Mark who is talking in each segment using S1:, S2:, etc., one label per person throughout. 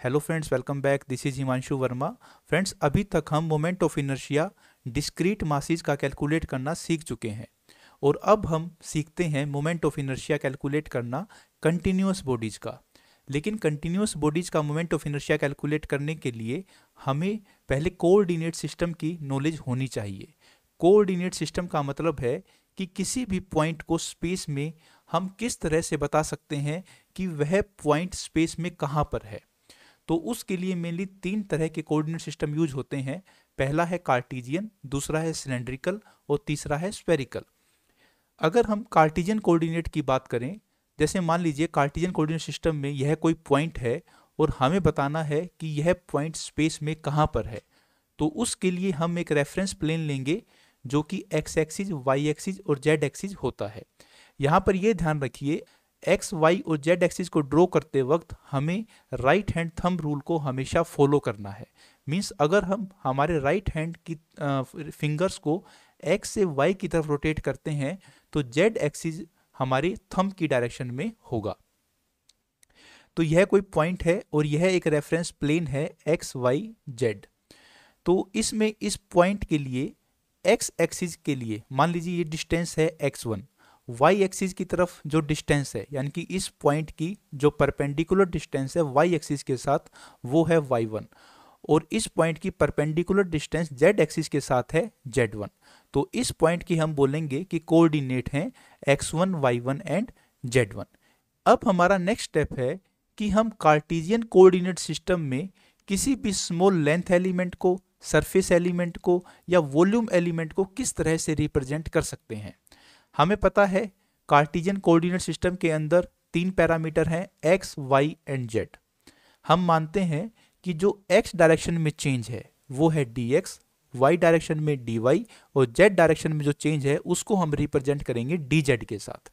S1: Hello friends, welcome back. This is Himanshu Verma. Friends, अभी तक हम moment of inertia discrete masses का कैलकुलेट करना सीख चुके हैं और अब हम सीखते हैं मोमेंट ऑफ इनर्शिया कैलकुलेट करना कंटिन्यूअस बॉडीज का। लेकिन कंटिन्यूअस बॉडीज का मोमेंट ऑफ इनर्शिया कैलकुलेट करने के लिए हमें पहले कोऑर्डिनेट सिस्टम की नॉलेज होनी चाहिए। कोऑर्डिनेट सिस्टम का मतलब है कि किसी भी पॉइंट को स्पेस में हम किस तरह से बता सकते हैं कि वह पॉइंट स्पेस में कहाँ पर है। तो उसके लिए मेनली तीन तरह के कोऑर्डिनेट सिस्टम यूज होते हैं। पहला है कार्टेशियन, दूसरा है सिलेंड्रिकल और तीसरा है स्फेरिकल। अगर हम कार्टेशियन कोऑर्डिनेट की बात करें, जैसे मान लीजिए कार्टेशियन कोऑर्डिनेट सिस्टम में यह कोई पॉइंट है और हमें बताना है कि यह पॉइंट स्पेस में कहाँ पर है। तो उसके लिए हम एक रेफरेंस प्लेन लेंगे जो कि एक्स एक्सिस, वाई एक्सिस और जेड एक्सिस होता है। यहाँ पर यह ध्यान रखिए, एक्स वाई और जेड एक्सिस को ड्रॉ करते वक्त हमें राइट हैंड थंब रूल को हमेशा फॉलो करना है। मींस अगर हम हमारे राइट हैंड की फिंगर्स को एक्स से वाई की तरफ रोटेट करते हैं तो जेड एक्सिस हमारे थंब की डायरेक्शन में होगा। तो यह कोई पॉइंट है और यह एक रेफरेंस प्लेन है एक्स वाई जेड। तो इसमें इस पॉइंट के लिए एक्स एक्सिस के लिए मान लीजिए ये डिस्टेंस है x1, वाई एक्सिस की तरफ जो डिस्टेंस है यानी कि इस पॉइंट की जो परपेंडिकुलर डिस्टेंस है वाई एक्सिस के साथ वो है y1 और इस पॉइंट की परपेंडिकुलर डिस्टेंस जेड एक्सिस के साथ है z1। तो इस पॉइंट की हम बोलेंगे कि कोऑर्डिनेट हैं x1, y1 एंड z1। अब हमारा नेक्स्ट स्टेप है कि हम कार्टेशियन कोऑर्डिनेट सिस्टम में किसी भी स्मॉल लेंथ एलिमेंट को, सरफेस एलिमेंट को या वॉल्यूम एलिमेंट को किस तरह से रिप्रेजेंट कर सकते हैं। हमें पता है कार्टेशियन कोऑर्डिनेट सिस्टम के अंदर तीन पैरामीटर हैं x, y एंड z। हम मानते हैं कि जो x डायरेक्शन में चेंज है वो है dx, y डायरेक्शन में dy और z डायरेक्शन में जो चेंज है उसको हम रिप्रेजेंट करेंगे dz के साथ।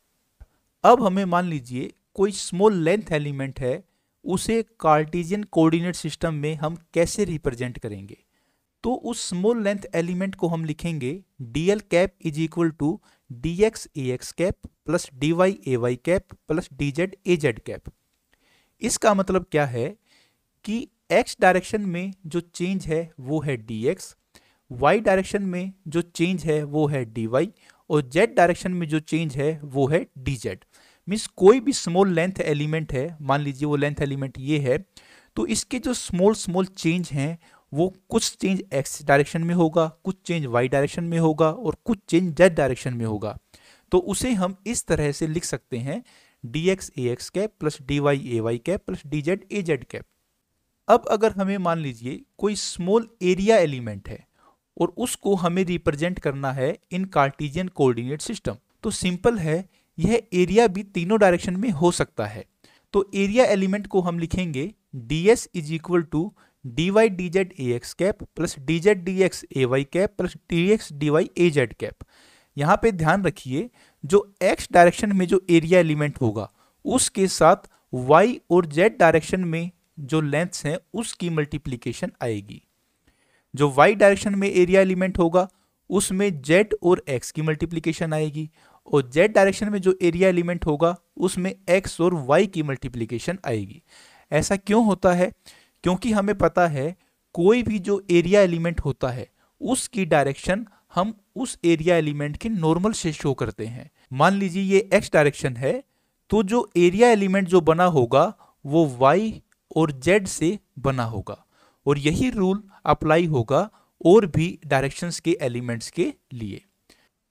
S1: अब हमें मान लीजिए कोई स्मॉल लेंथ एलिमेंट है, उसे कार्टेशियन कोऑर्डिनेट सिस्टम में हम कैसे रिप्रेजेंट करेंगे। तो उस स्मॉल लेंथ एलिमेंट को हम लिखेंगे dl cap is equal to dx ax cap plus dy ay cap plus dz az cap. इसका मतलब क्या है कि x डायरेक्शन में जो चेंज है वो है dx, y डायरेक्शन में जो चेंज है वो है dy और z डायरेक्शन में जो चेंज है वो है dz। मीन्स कोई भी स्मॉल लेंथ एलिमेंट है, मान लीजिए वो लेंथ एलिमेंट ये है, तो इसके जो स्मॉल स्मॉल चेंज हैं वो कुछ चेंज x डायरेक्शन में होगा, कुछ चेंज y डायरेक्शन में होगा और कुछ चेंज z डायरेक्शन में होगा। तो उसे हम इस तरह से लिख सकते हैं dx ax cap plus dy ay cap plus dz az cap. अब अगर हमें मान लीजिए कोई स्मॉल एरिया एलिमेंट है और उसको हमें रिप्रेजेंट करना है इन कार्टेशियन कोऑर्डिनेट सिस्टम, तो सिंपल है, यह एरिया भी तीनों डायरेक्शन में हो सकता है। तो एरिया एलिमेंट को हम लिखेंगे ds is equal to dy dz ax cap plus dz dx ay cap plus dx dy az cap. यहाँ पे ध्यान रखिए, जो x डायरेक्शन में जो एरिया एलिमेंट होगा उसके साथ y और z डायरेक्शन में जो लेंथ्स हैं उसकी मल्टीप्लीकेशन आएगी। जो y डायरेक्शन में एरिया एलिमेंट होगा उसमें z और x की मल्टीप्लीकेशन आएगी और z डायरेक्शन में जो एरिया एलिमेंट होगा उसमें x और y की मल्टीप्लीकेशन आएगी। ऐसा क्यों होता है? क्योंकि हमें पता है कोई भी जो एरिया एलिमेंट होता है उसकी डायरेक्शन हम उस एरिया एलिमेंट के नॉर्मल से शो करते हैं। मान लीजिए ये x डायरेक्शन है तो जो एरिया एलिमेंट जो बना होगा वो y और z से बना होगा और यही रूल अप्लाई होगा और भी डायरेक्शंस के एलिमेंट्स के लिए।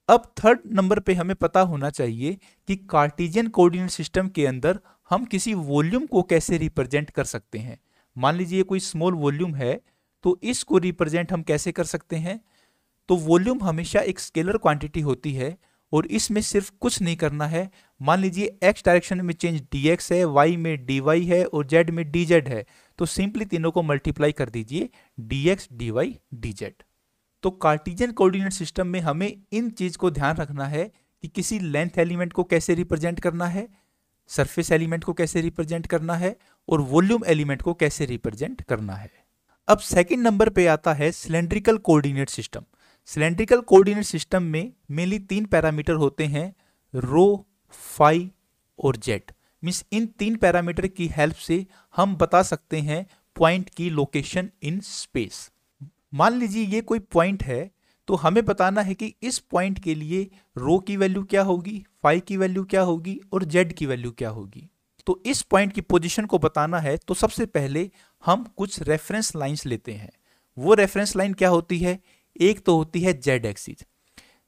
S1: अब थर्ड नंबर पे हमें पता होना चाहिए कि कार्टेशियन कोऑर्डिनेट सिस्टम के अंदर हम किसी वॉल्यूम को कैसे रिप्रेजेंट कर सकते हैं। मान लीजिए कोई स्मॉल वॉल्यूम है तो इसको रिप्रेजेंट हम कैसे कर सकते हैं। तो वॉल्यूम हमेशा एक स्केलर क्वांटिटी होती है और इसमें सिर्फ कुछ नहीं करना है। मान लीजिए x डायरेक्शन में चेंज dx है, y में dy है और z में dz है, तो सिंपली तीनों को मल्टीप्लाई कर दीजिए dx dy dz। तो कार्टेशियन कोऑर्डिनेट सिस्टम में हमें इन चीज को ध्यान रखना है कि किसी लेंथ एलिमेंट को कैसे रिप्रेजेंट करना है, सरफेस एलिमेंट को कैसे रिप्रेजेंट करना है और वॉल्यूम एलिमेंट को कैसे रिप्रेजेंट करना है। अब सेकंड नंबर पे आता है cylindrical coordinate system. Cylindrical coordinate system में मेनली तीन पैरामीटर होते हैं, रो, फाई और जेड। मीन्स इन तीन पैरामीटर की हेल्प से हम बता सकते हैं पॉइंट की लोकेशन इन स्पेस। मान लीजिए ये कोई पॉइंट है, तो हमें बताना है कि इस पॉइंट के लिए रो की वैल्यू क्या होगी, फाई की वैल्यू क्या होगी और जेड की वैल्यू क्या होगी। तो इस पॉइंट की पोजीशन को बताना है तो सबसे पहले हम कुछ रेफरेंस लाइंस लेते हैं। वो रेफरेंस लाइन क्या होती है, एक तो होती है जेड एक्सिस।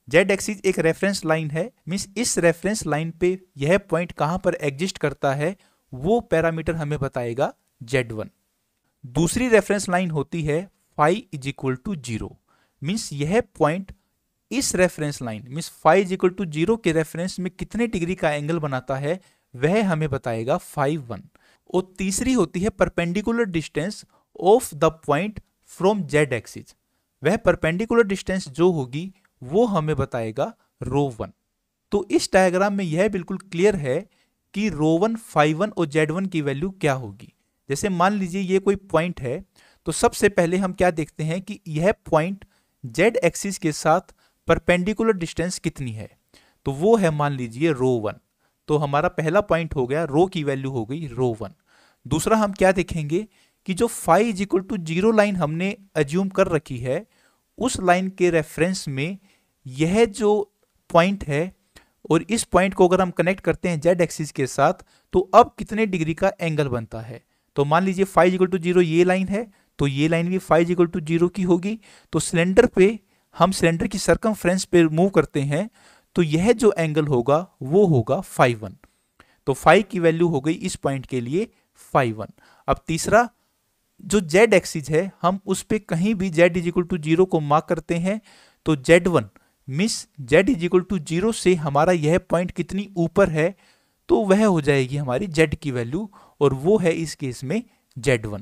S1: जेड एक्सिस एक रेफरेंस लाइन है, मीन्स इस रेफरेंस लाइन पे यह पॉइंट कहां पर एग्जिस्ट करता है वो पैरामीटर हमें बताएगा Z1। दूसरी रेफरेंस लाइन होती है phi is equal to 0, means यह पॉइंट इस reference line means phi is equal to 0 के रेफरेंस में कितने डिग्री का एंगल बनाता है वह हमें बताएगा फाई 1। और तीसरी होती है perpendicular distance of the point from Z axis. वह परपेंडिकुलर डिस्टेंस जो होगी वो हमें बताएगा रो 1। तो इस डायग्राम में यह बिल्कुल क्लियर है कि रो 1, फाई 1 और जेड 1 की वैल्यू क्या होगी। जैसे मान लीजिए ये कोई पॉइंट है, तो सबसे पहले हम क्या देखते हैं कि यह पॉइंट जेड एक्सिस के साथ परपेंडिकुलर डिस्टेंस कितनी है, तो वो है मान लीजिए रो 1। तो हमारा पहला पॉइंट हो गया, रो की वैल्यू हो गई रो 1। दूसरा हम क्या देखेंगे कि जो phi is equal to 0 line हमने अज्यूम कर रखी है, उस लाइन के रेफरेंस में यह जो पॉइंट है और इस पॉइंट को अगर हम कनेक्ट करते हैं जेड एक्सिस के साथ, तो अब कितने डिग्री का एंगल बनता है। तो मान लीजिए फाई इज इक्वल टू 0 ये लाइन है, तो ये लाइन भी फाई इज इक्वल टू 0 की होगी। तो सिलेंडर पे हम सिलेंडर की सरकमफ्रेंस पे मूव करते हैं, तो यह जो एंगल होगा वो होगा फाई 1। तो फाई की वैल्यू हो गई इस पॉइंट के लिए फाई 1। अब तीसरा जो जेड एक्सिस है, हम उस पे कहीं भी जेड इज इक्वल टू 0 को मार्क करते हैं, तो Z1 मिस जेड इज इक्वल टू 0 से हमारा यह पॉइंट कितनी ऊपर है, तो वह हो जाएगी हमारी जेड की वैल्यू, और वो है इस केस में Z1।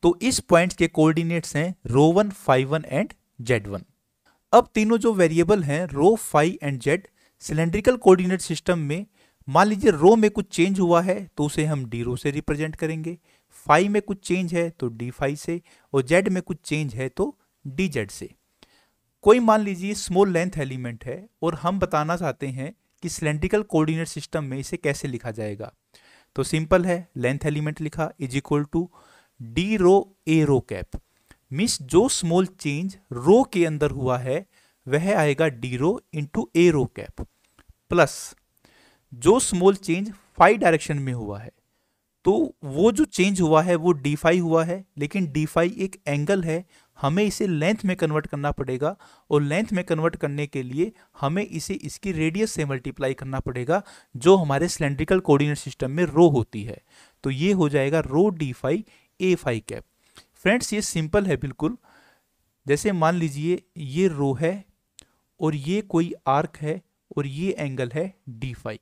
S1: तो इस पॉइंट के कोऑर्डिनेट्स हैं रो 1, फाई 1 एंड Z1। अब तीनों जो वेरिएबल हैं rho, phi and z, cylindrical coordinate system में मान लीजिए रो में कुछ चेंज हुआ है तो उसे हम डी रो से रिप्रेजेंट करेंगे, फाई में कुछ चेंज है तो डी फाई से, और जेड में कुछ चेंज है तो डी जेड से। कोई मान लीजिए स्मॉल लेंथ एलिमेंट है और हम बताना चाहते हैं कि सिलेंड्रिकल कोऑर्डिनेट सिस्टम में इसे कैसे लिखा जाएगा। तो सिंपल है, लेंथ एलिमेंट लिखा is equal to D rho A rho cap, means जो स्मॉल चेंज रो के अंदर हुआ है वह आएगा D rho into A rho cap, plus जो स्मॉल चेंज फाई डायरेक्शन में हुआ है, तो वो जो चेंज हुआ है वो डी फाई हुआ है, लेकिन डी फाई एक एंगल है, हमें इसे लेंथ में कन्वर्ट करना पड़ेगा, और लेंथ में कन्वर्ट करने के लिए हमें इसे इसकी रेडियस से मल्टीप्लाई करना पड़ेगा, जो हमारे सिलेंड्रिकल कोऑर्डिनेट सिस्टम में रो होती है। तो ये हो जाएगा rho d phi a phi cap. Friends ये सिंपल है बिल्कुल। जैसे मान लीजिए ये रो है और ये कोई आर्क है और ये एंगल है डी फाई,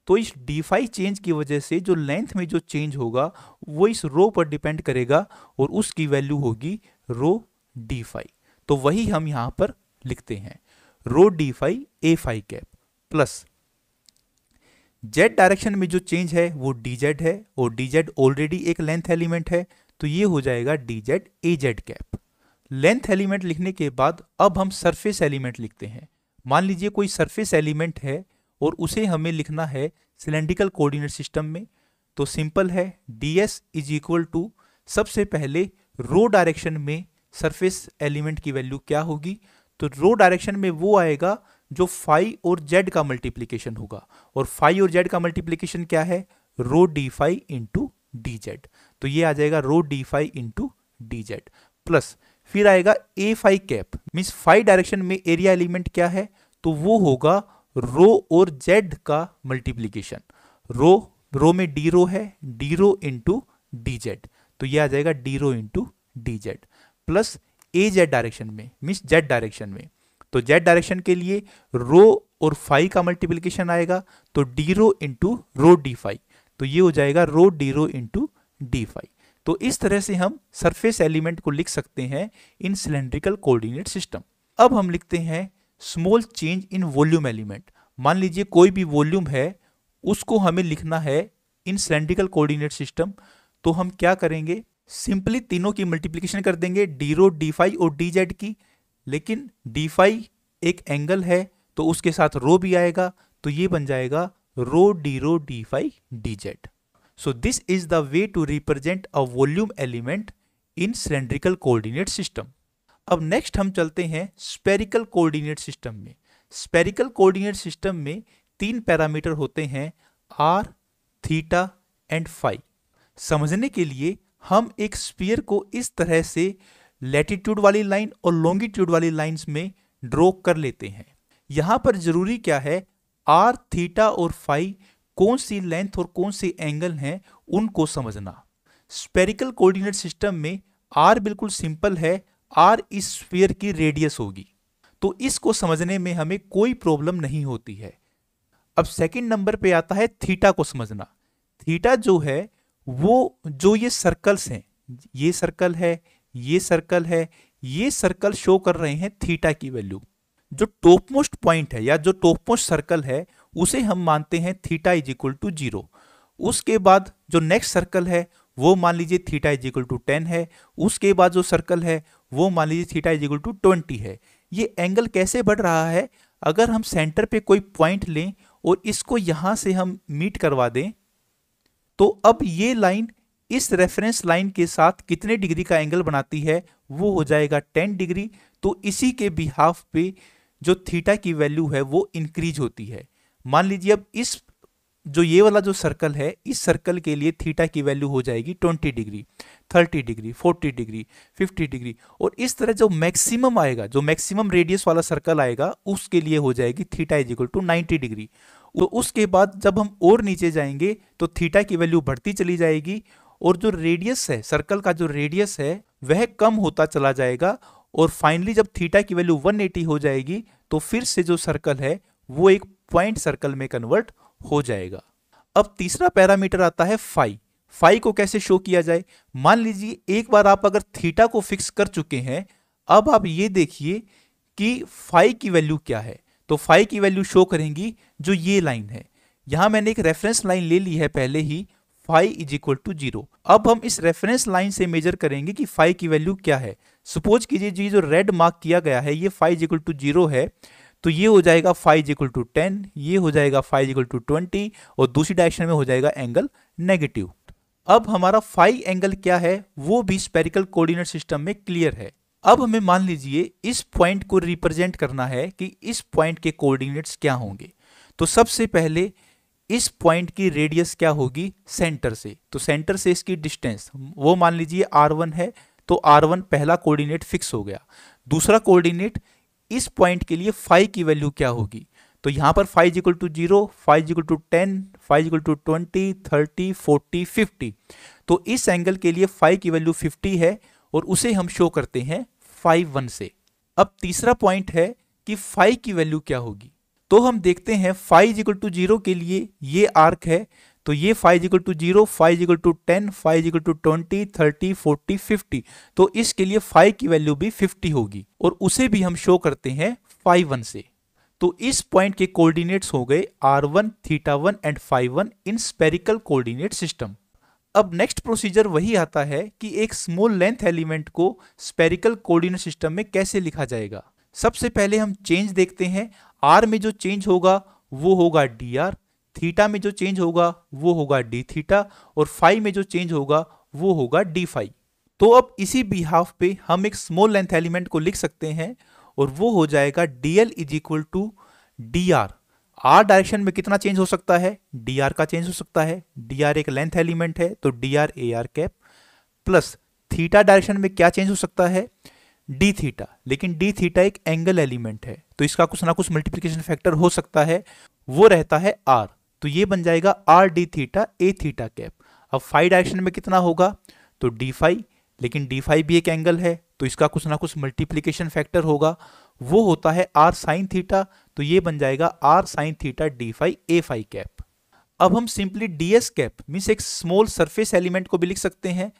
S1: तो इस डी फाई चेंज की वजह से जो लेंथ में जो चेंज होगा वो इस रो पर डिपेंड करेगा, और उसकी वैल्यू होगी रो डी फाई। तो वही हम यहां पर लिखते हैं, rho d phi a phi cap, plus z direction में जो चेंज है वो डी जेड है, और डी जेड ऑलरेडी एक लेंथ एलिमेंट है, तो ये हो जाएगा d z a z cap. Length element लिखने के बाद अब हम सरफेस एलिमेंट लिखते हैं। मान लीजिए कोई सरफेस एलिमेंट है और उसे हमें लिखना है सिलेंड्रिकल कोऑर्डिनेट सिस्टम में, तो सिंपल है, D S is equal to सबसे पहले रो डायरेक्शन में सरफेस एलिमेंट की वैल्यू क्या होगी, तो रो डायरेक्शन में वो आएगा जो फाई और जेड का मल्टीप्लीकेशन होगा, और फाई और जेड का मल्टीप्लीकेशन क्या है, rho d phi into d z. तो ये आ जाएगा rho d phi into d z, plus फिर आएगा a phi cap, means phi direction में एरिया एलिमेंट क्या है, तो वो होगा रो और जेड का मल्टीप्लीकेशन। रो में डी रो है, D rho into d z, तो ये आ जाएगा D rho into d z, plus ए जेड डायरेक्शन में मीन्स जेड डायरेक्शन में, तो जेड डायरेक्शन के लिए रो और फाई का मल्टीप्लीकेशन आएगा, तो D rho into rho d phi, तो ये हो जाएगा rho D rho into D phi. तो इस तरह से हम सरफेस एलिमेंट को लिख सकते हैं इन सिलेंड्रिकल कोऑर्डिनेट सिस्टम। अब हम लिखते हैं small change in volume element. मान लीजिए कोई भी वॉल्यूम है, उसको हमें लिखना है इन सिलेंड्रिकल कोऑर्डिनेट सिस्टम, तो हम क्या करेंगे, सिंपली तीनों की मल्टीप्लिकेशन कर देंगे, डी रो डी फाई और डी जेड की, लेकिन डी फाई एक एंगल है तो उसके साथ रो भी आएगा, तो ये बन जाएगा rho d phi d z. So this is the way to represent a volume element in cylindrical coordinate system. अब नेक्स्ट हम चलते हैं स्पेरिकल कोऑर्डिनेट सिस्टम में। स्पेरिकल कोऑर्डिनेट सिस्टम में 3 पैरामीटर होते हैं, आर, थीटा एंड फाई। समझने के लिए हम एक स्फीयर को इस तरह से लैटिट्यूड वाली लाइन और लॉन्गिट्यूड वाली लाइंस में ड्रॉ कर लेते हैं। यहां पर जरूरी क्या है, आर, थीटा और फाई कौन सी लेंथ और कौन से एंगल हैं उनको समझना। स्पेरिकल कोऑर्डिनेट सिस्टम में आर बिल्कुल सिंपल है, आर इस स्फीयर की रेडियस होगी, तो इसको समझने में हमें कोई प्रॉब्लम नहीं होती है। अब सेकंड नंबर पे आता है थीटा को समझना। थीटा जो है वो जो ये सर्कल्स हैं, ये सर्कल है, ये सर्कल है, ये सर्कल शो कर रहे हैं थीटा की वैल्यू। जो टॉप मोस्ट पॉइंट है या जो टॉप मोस्ट सर्कल है उसे हम मानते हैं थीटा इज इक्वल टू 0। उसके बाद जो नेक्स्ट सर्कल है वो मान लीजिए थीटा इज इक्वल टू 10 है। उसके बाद जो सर्कल है वो मान लीजिए थीटा इज इक्वल टू 20 है। ये एंगल कैसे बढ़ रहा है, अगर हम सेंटर पे कोई पॉइंट लें और इसको यहां से हम मीट करवा दें, तो अब ये लाइन इस रेफरेंस लाइन के साथ कितने डिग्री का एंगल बनाती है, वो हो जाएगा 10 डिग्री। तो इसी के बिहाफ पे जो थीटा की वैल्यू है वो इंक्रीज होती है। मान लीजिए अब इस जो ये वाला जो सर्कल है, इस सर्कल के लिए थीटा की वैल्यू हो जाएगी 20 डिग्री, 30 डिग्री, 40 डिग्री, 50 डिग्री, और इस तरह जो मैक्सिमम आएगा, जो मैक्सिमम रेडियस वाला सर्कल आएगा उसके लिए हो जाएगी theta is equal to 90 degree. तो उसके बाद जब हम और नीचे जाएंगे तो थीटा की वैल्यू बढ़ती चली जाएगी और जो रेडियस है, सर्कल का जो रेडियस है वह कम होता चला जाएगा, और फाइनली जब थीटा की वैल्यू 180 हो जाएगी तो फिर से जो सर्कल है वो एक पॉइंट सर्कल में कन्वर्ट हो जाएगा। अब तीसरा पैरामीटर आता है फाई। फाई को कैसे शो किया जाए, मान लीजिए एक बार आप अगर थीटा को फिक्स कर चुके हैं, अब आप ये देखिए कि फाई की वैल्यू क्या है। तो फाई की वैल्यू शो करेंगी जो ये लाइन है। यहां मैंने एक रेफरेंस लाइन ले ली है पहले ही, फाई इज इक्वल टू 0। अब हम इस रेफरेंस लाइन से मेजर करेंगे कि फाई की वैल्यू क्या है। सपोज कीजिए जो रेड मार्क किया गया है ये फाई इज इक्वल टू 0 है, तो ये हो जाएगा फाई इज इक्वल टू 10, ये हो जाएगा फाई इज इक्वल टू 20, और दूसरी डायरेक्शन में हो जाएगा एंगल नेगेटिव। अब हमारा फाई एंगल क्या है वो भी स्पेरिकल कोऑर्डिनेट सिस्टम में क्लियर है। अब हमें मान लीजिए इस पॉइंट को रिप्रेजेंट करना है कि इस पॉइंट के कोऑर्डिनेट्स क्या होंगे। तो सबसे पहले इस पॉइंट की रेडियस क्या होगी सेंटर से, तो सेंटर से इसकी डिस्टेंस वो मान लीजिए r1 है, तो r1 पहला कोऑर्डिनेट फिक्स हो गया। दूसरा कोऑर्डिनेट इस पॉइंट के लिए फाई की वैल्यू क्या होगी, तो यहां पर phi is equal to 0, phi is equal to 10, phi is equal to 20, 30, 40, 50। तो इस एंगल के लिए फाई की वैल्यू 50 है और उसे हम शो करते हैं फाई 1 से। अब तीसरा पॉइंट है कि फाई की वैल्यू क्या होगी, तो हम देखते हैं फाई इज इक्वल टू 0 के लिए ये आर्क है, तो ये phi is equal to 0, phi is equal to 10, phi is equal to 20, 30, 40, 50। तो इसके लिए फाई की वैल्यू भी 50 होगी और उसे भी हम शो करते हैं फाई 1 से। तो इस पॉइंट के कोऑर्डिनेट्स हो गए r1, θ1 and φ1 in spherical coordinate system. अब नेक्स्ट प्रोसीजर वही आता है कि एक स्मॉल लेंथ एलिमेंट को स्पेरिकल कोऑर्डिनेट सिस्टम में कैसे लिखा जाएगा। सबसे पहले हम चेंज देखते हैं। r में जो चेंज होगा वो होगा dr, थीटा में जो चेंज होगा वो होगा d थीटा, और फाई में जो चेंज होगा वो होगा d फाई। तो अब इसी बिहाफ पे हम एक स्मॉल लेंथ एलिमेंट को लिख सकते हैं और वो हो जाएगा dl is equal to dr। r direction में कितना चेंज हो सकता है, dr का चेंज हो सकता है, dr एक लेंथ एलिमेंट है तो dr ar cap, plus theta direction में क्या चेंज हो सकता है, d थीटा, लेकिन d थीटा एक एंगल एलिमेंट है तो इसका कुछ ना कुछ मल्टीप्लिकेशन फैक्टर हो सकता है, वो रहता है r, तो ये बन जाएगा r d theta a theta cap. अब फाई डायरेक्शन में कितना होगा, तो d फाई, लेकिन d फाई भी एक एंगल है तो इसका कुछ ना कुछ मल्टीप्लिकेशन फैक्टर होगा, वो होता है r साइन थीटा, तो ये बन जाएगा r sine theta d phi a phi cap. अब हम सिंपली ds कैप मींस एक स्मॉल सरफेस एलिमेंट को भी लिख सकते हैं।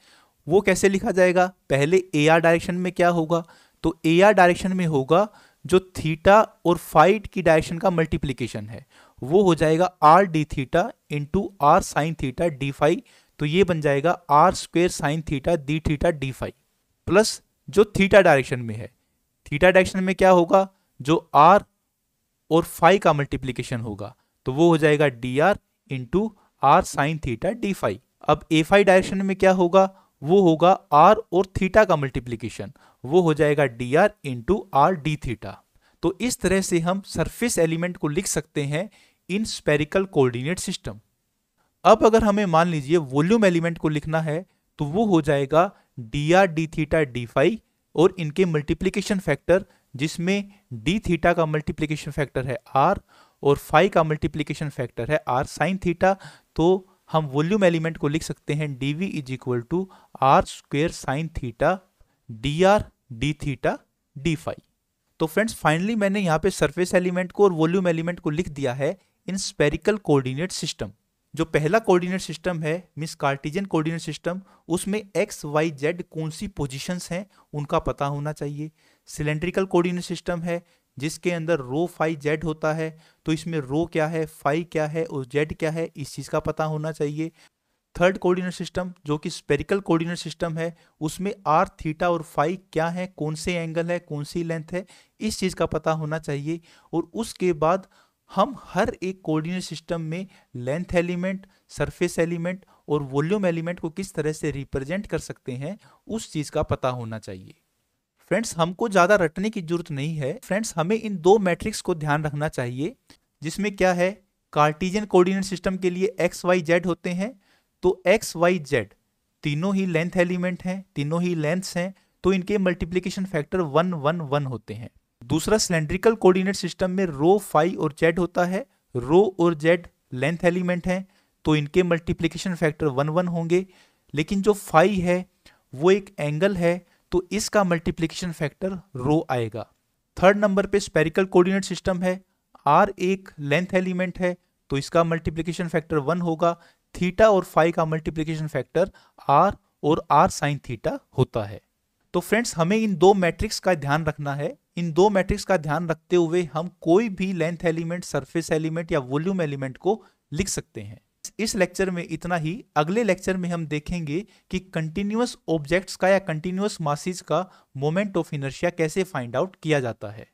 S1: वो कैसे लिखा जाएगा, पहले ar डायरेक्शन में क्या होगा, तो ar डायरेक्शन में होगा जो थीटा और फाई की डायरेक्शन का मल्टीप्लिकेशन है, वो हो जाएगा r d theta into r sine theta d phi, तो ये बन जाएगा r square sine theta d theta d phi, plus जो थीटा डायरेक्शन में है, थीटा डायरेक्शन में क्या होगा, जो r और फाई का मल्टीप्लिकेशन होगा, तो वो हो जाएगा dr into r sine theta d phi. अब a फाई डायरेक्शन में क्या होगा, वो होगा आर और थीटा का मल्टीप्लीकेशन, वो हो जाएगा D are into are D theta. तो इस तरह से हम सरफेस एलिमेंट को लिख सकते हैं इन स्पेरिकल कोऑर्डिनेट सिस्टम। अब अगर हमें मान लीजिए वॉल्यूम एलिमेंट को लिखना है तो वो हो जाएगा D R D theta D phi और इनके मल्टीप्लीकेशन फैक्टर, जिसमें डी थीटा का मल्टीप्लीकेशन फैक्टर है आर और फाई का मल्टीप्लीकेशन फैक्टर है आर साइन थीटा। तो हम वॉल्यूम एलिमेंट को लिख सकते हैं D V is equal to R square sine theta D R D theta D phi. तो फ्रेंड्स फाइनली मैंने यहाँ पे सरफेस एलिमेंट को और वॉल्यूम एलिमेंट को लिख दिया है इन स्पेरिकल कोऑर्डिनेट सिस्टम। जो पहला कोऑर्डिनेट सिस्टम है मींस कार्टेशियन कोऑर्डिनेट सिस्टम, उसमें एक्स वाई जेड कौन सी पोजीशंस हैं उनका पता होना चाहिए। सिलेंड्रिकल कोऑर्डिनेट सिस्टम है जिसके अंदर रो फाई जेड होता है, तो इसमें रो क्या है, फाई क्या है और जेड क्या है, इस चीज़ का पता होना चाहिए। थर्ड कोऑर्डिनेट सिस्टम जो कि स्पेरिकल कोऑर्डिनेट सिस्टम है, उसमें आर थीटा और फाई क्या है, कौन से एंगल है, कौन सी लेंथ है, इस चीज़ का पता होना चाहिए। और उसके बाद हम हर एक कोऑर्डिनेट सिस्टम में लेंथ एलिमेंट, सरफेस एलिमेंट और वॉल्यूम एलिमेंट को किस तरह से रिप्रेजेंट कर सकते हैं उस चीज़ का पता होना चाहिए। फ्रेंड्स हमको ज़्यादा रटने की जरूरत नहीं है। फ्रेंड्स हमें इन दो मैट्रिक्स को ध्यान रखना चाहिए, जिसमें क्या है, कार्टेशियन कोऑर्डिनेट सिस्टम के लिए एक्स वाई जेड होते हैं, तो एक्स वाई जेड तीनों ही लेंथ एलिमेंट हैं, तीनों ही लेंथ्स हैं, तो इनके मल्टीप्लिकेशन फैक्टर 1 1 1 होते हैं। दूसरा सिलेंड्रिकल कोऑर्डिनेट सिस्टम में रो फाई और जेड होता है, रो और जेड लेंथ एलिमेंट हैं, तो इनके मल्टीप्लिकेशन फैक्टर 1 1 होंगे। लेकिन जो फाई है वो एक एंगल है, तो इसका मल्टीप्लिकेशन फैक्टर रो आएगा। थर्ड नंबर पे स्पेरिकल कोऑर्डिनेट सिस्टम है, आर एक लेंथ एलिमेंट है, तो इसका मल्टीप्लिकेशन फैक्टर 1 होगा। थीटा और फाई का मल्टीप्लिकेशन फैक्टर आर और आर साइन थीटा होता है। तो फ्रेंड्स हमें इन दो मैट्रिक्स का ध्यान रखना है। इन दो मैट्रिक्स का ध्यान रखते हुए हम कोई भी लेंथ एलिमेंट, सरफेस एलिमेंट या वॉल्यूम एलिमेंट को लिख सकते हैं। इस लेक्चर में इतना ही। अगले लेक्चर में हम देखेंगे कि कंटिन्यूअस ऑब्जेक्ट्स का या कंटिन्यूअस मासेस का मोमेंट ऑफ इनर्शिया कैसे फाइंड आउट किया जाता है।